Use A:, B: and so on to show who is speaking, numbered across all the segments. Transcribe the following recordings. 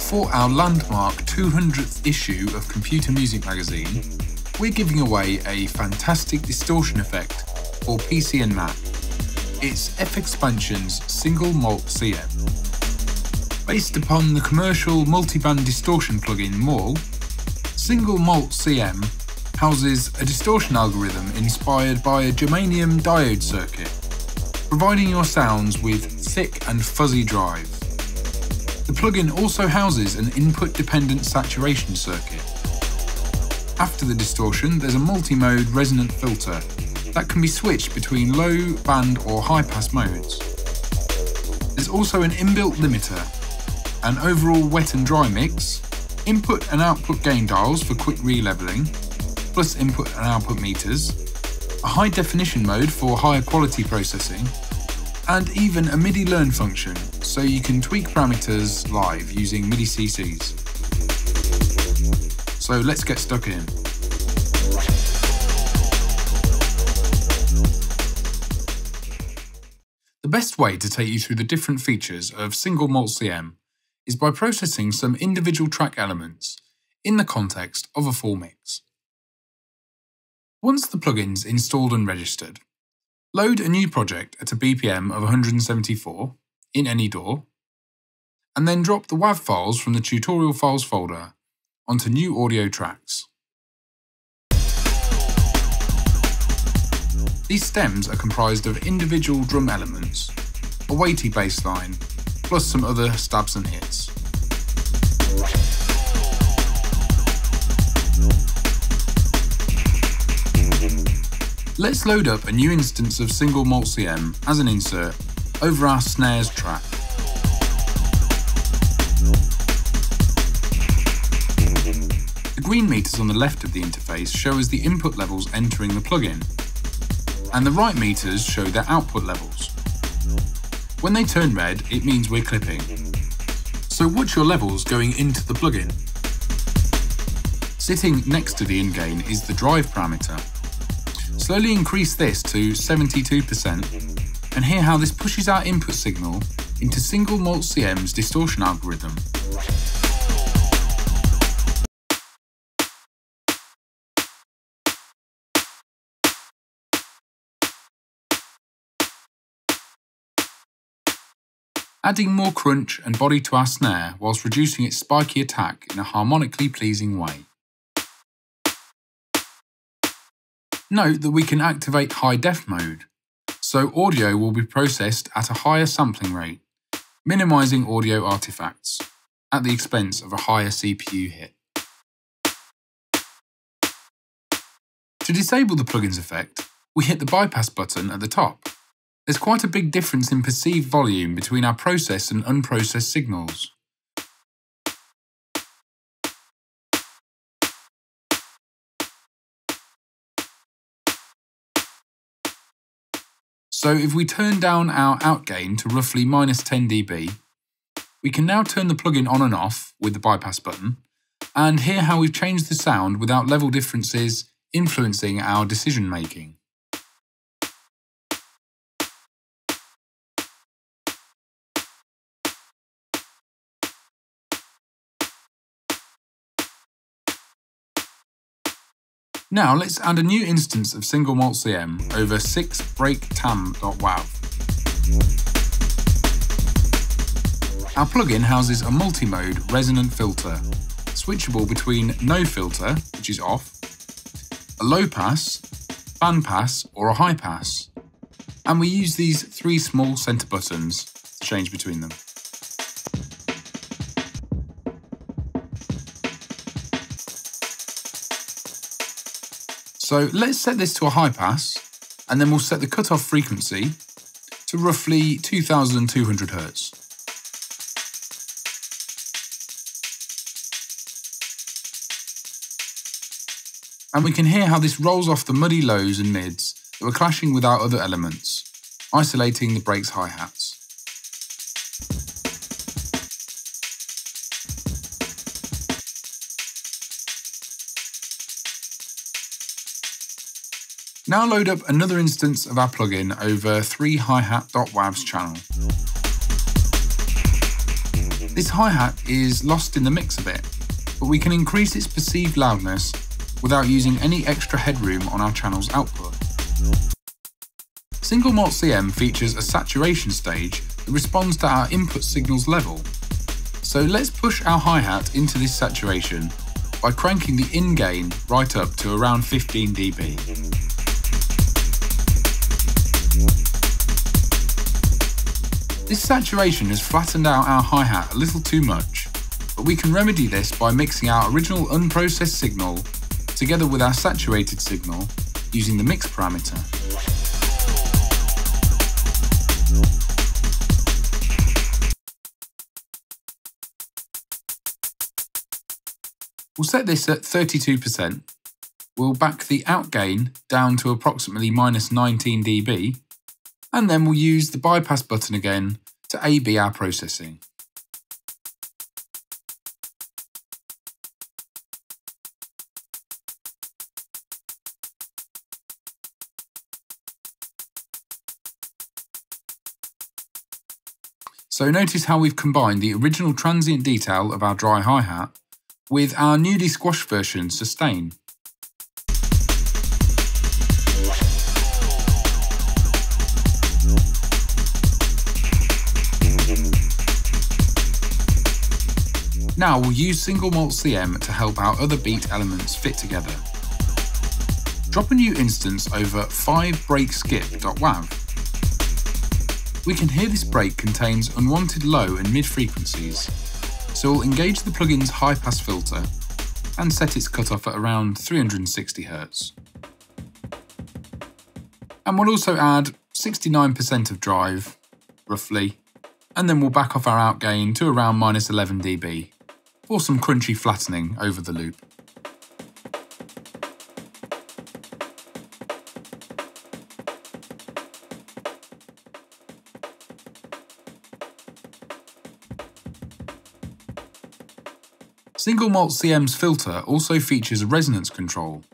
A: For our landmark 200th issue of Computer Music Magazine, we're giving away a fantastic distortion effect for PC and Mac. It's FXpansion's SingleMault CM. Based upon the commercial multiband distortion plugin Maul, SingleMault CM houses a distortion algorithm inspired by a germanium diode circuit, providing your sounds with thick and fuzzy drive. The plugin also houses an input-dependent saturation circuit. After the distortion, there's a multi-mode resonant filter that can be switched between low, band or high-pass modes. There's also an inbuilt limiter, an overall wet and dry mix, input and output gain dials for quick re-leveling, plus input and output meters, a high-definition mode for higher quality processing, and even a Midi Learn function, so you can tweak parameters live using MIDI CCs. So let's get stuck in. The best way to take you through the different features of SingleMault CM is by processing some individual track elements in the context of a full mix. Once the plugin's installed and registered, load a new project at a BPM of 174 in any DAW, and then drop the WAV files from the tutorial files folder onto new audio tracks. These stems are comprised of individual drum elements, a weighty bass line, plus some other stabs and hits. Let's load up a new instance of SingleMault CM as an insert over our snares track. The green meters on the left of the interface show us the input levels entering the plugin, and the right meters show their output levels. When they turn red, it means we're clipping. So watch your levels going into the plugin. Sitting next to the in-gain is the drive parameter. Slowly increase this to 72% and hear how this pushes our input signal into SingleMault CM's distortion algorithm. Adding more crunch and body to our snare whilst reducing its spiky attack in a harmonically pleasing way. Note that we can activate high def mode, so audio will be processed at a higher sampling rate, minimising audio artifacts, at the expense of a higher CPU hit. To disable the plugin's effect, we hit the bypass button at the top. There's quite a big difference in perceived volume between our processed and unprocessed signals. So if we turn down our outgain to roughly -10 dB, we can now turn the plugin on and off with the bypass button and hear how we've changed the sound without level differences influencing our decision making. Now let's add a new instance of SingleMault CM over 6breaktam.wav. Our plugin houses a multi-mode resonant filter, switchable between no filter, which is off, a low pass, bandpass or a high pass, and we use these three small center buttons to change between them. So let's set this to a high pass, and then we'll set the cutoff frequency to roughly 2200 Hz. And we can hear how this rolls off the muddy lows and mids that were clashing with our other elements, isolating the breaks hi-hats. Now load up another instance of our plugin over 3hi-hat.wav's channel. This hi-hat is lost in the mix a bit, but we can increase its perceived loudness without using any extra headroom on our channel's output. SingleMault CM features a saturation stage that responds to our input signal's level. So let's push our hi-hat into this saturation by cranking the in gain right up to around 15 dB. This saturation has flattened out our hi-hat a little too much, but we can remedy this by mixing our original unprocessed signal together with our saturated signal using the mix parameter. We'll set this at 32%. We'll back the out gain down to approximately minus 19 dB, and then we'll use the bypass button again to A/B our processing. So notice how we've combined the original transient detail of our dry hi-hat with our newly squashed version sustain. Now we'll use SingleMault CM to help our other beat elements fit together. Drop a new instance over 5breakskip.wav. We can hear this break contains unwanted low and mid frequencies, so we'll engage the plugin's high-pass filter and set its cutoff at around 360 Hz. And we'll also add 69% of drive, roughly, and then we'll back off our outgain to around minus 11 dB for some crunchy flattening over the loop. SingleMault CM's filter also features a resonance control,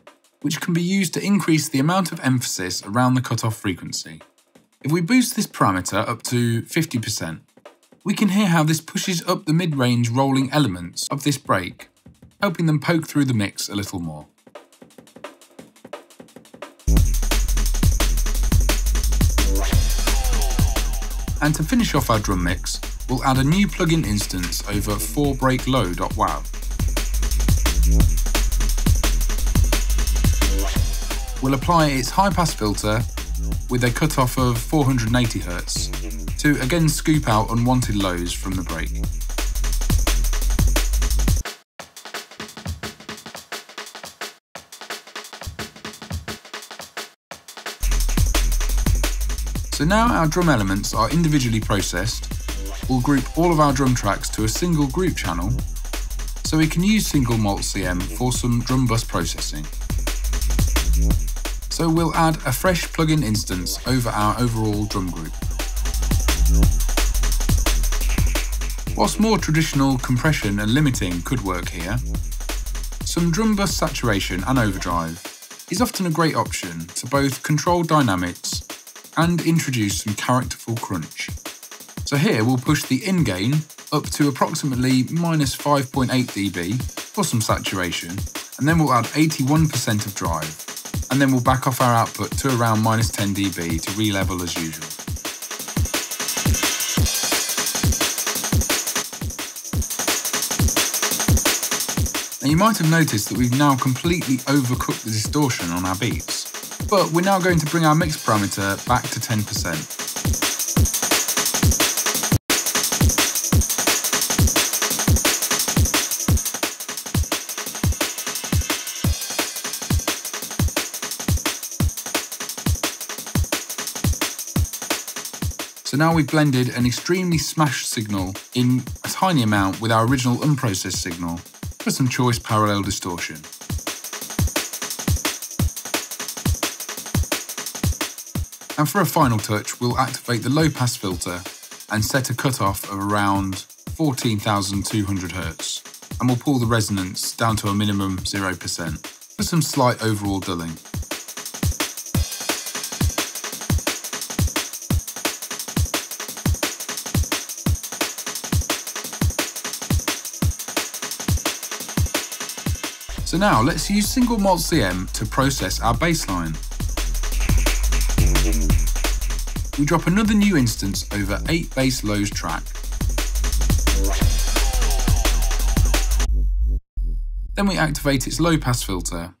A: which can be used to increase the amount of emphasis around the cutoff frequency. If we boost this parameter up to 50%, we can hear how this pushes up the mid-range rolling elements of this break, helping them poke through the mix a little more. And to finish off our drum mix, we'll add a new plugin instance over 4breaklow.wav. We'll apply its high-pass filter with a cutoff of 480 Hz to again scoop out unwanted lows from the break. So now our drum elements are individually processed, we'll group all of our drum tracks to a single group channel, so we can use SingleMault CM for some drum bus processing. So we'll add a fresh plugin instance over our overall drum group. Whilst more traditional compression and limiting could work here, some drum bus saturation and overdrive is often a great option to both control dynamics and introduce some characterful crunch. So here we'll push the in gain up to approximately minus 5.8 dB for some saturation, and then we'll add 81% of drive, and then we'll back off our output to around minus 10 dB to re-level as usual. Now you might have noticed that we've now completely overcooked the distortion on our beats, but we're now going to bring our mix parameter back to 10%. So now we've blended an extremely smashed signal in a tiny amount with our original unprocessed signal for some choice parallel distortion. And for a final touch, we'll activate the low pass filter and set a cutoff of around 14,200 Hz. And we'll pull the resonance down to a minimum 0% for some slight overall dulling. So now let's use SingleMault CM to process our bassline. We drop another new instance over 8 bass lows track. Then we activate its low pass filter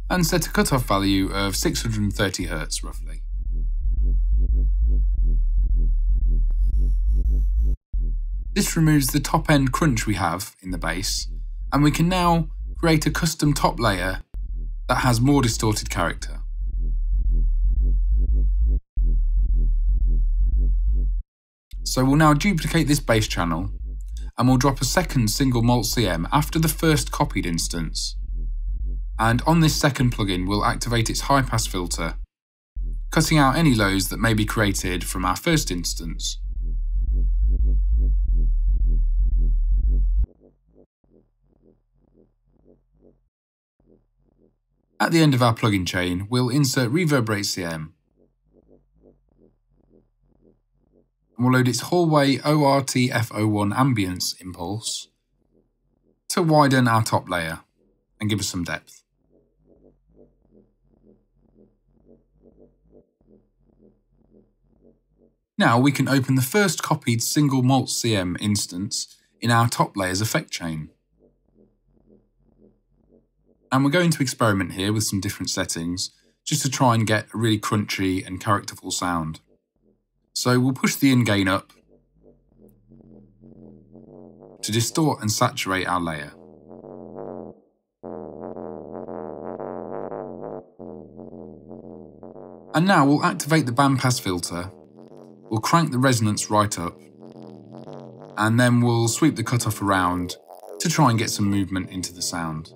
A: and set a cutoff value of 630 Hz roughly. This removes the top end crunch we have in the bass, and we can now create a custom top layer that has more distorted character. So we'll now duplicate this bass channel and we'll drop a second SingleMault CM after the first copied instance. And on this second plugin, we'll activate its high pass filter, cutting out any lows that may be created from our first instance. At the end of our plugin chain, we'll insert Reverberate CM. And we'll load its hallway ORTF01 ambience impulse to widen our top layer and give us some depth. Now we can open the first copied SingleMault CM instance in our top layer's effect chain. And we're going to experiment here with some different settings just to try and get a really crunchy and characterful sound. So we'll push the in gain up to distort and saturate our layer. And now we'll activate the Bandpass Filter, we'll crank the resonance right up, and then we'll sweep the cutoff around to try and get some movement into the sound.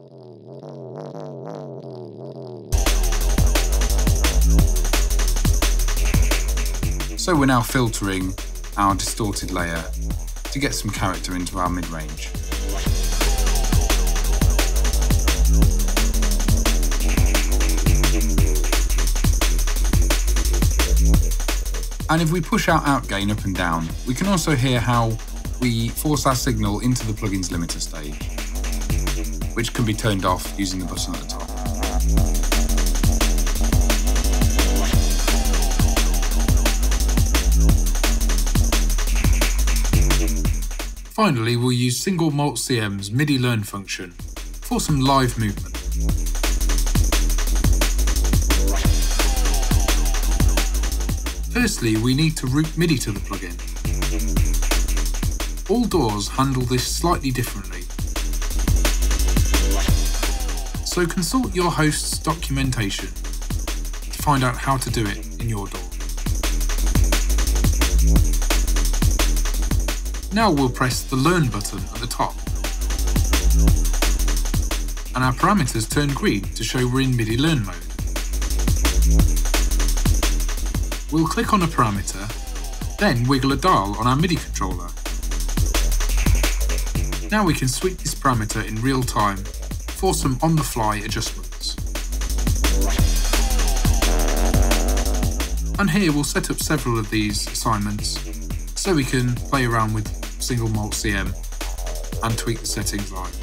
A: So we're now filtering our distorted layer to get some character into our mid-range. And if we push our outgain up and down, we can also hear how we force our signal into the plugin's limiter stage, which can be turned off using the button at the top. Finally, we'll use SingleMault CM's Midi Learn function for some live movement. Firstly, we need to route MIDI to the plugin. All DAWs handle this slightly differently, so consult your host's documentation to find out how to do it in your DAW. Now we'll press the Learn button at the top, and our parameters turn green to show we're in Midi Learn mode. We'll click on a parameter, then wiggle a dial on our MIDI controller. Now we can sweep this parameter in real time for some on-the-fly adjustments. And here we'll set up several of these assignments so we can play around with SingleMault CM and tweak the settings live.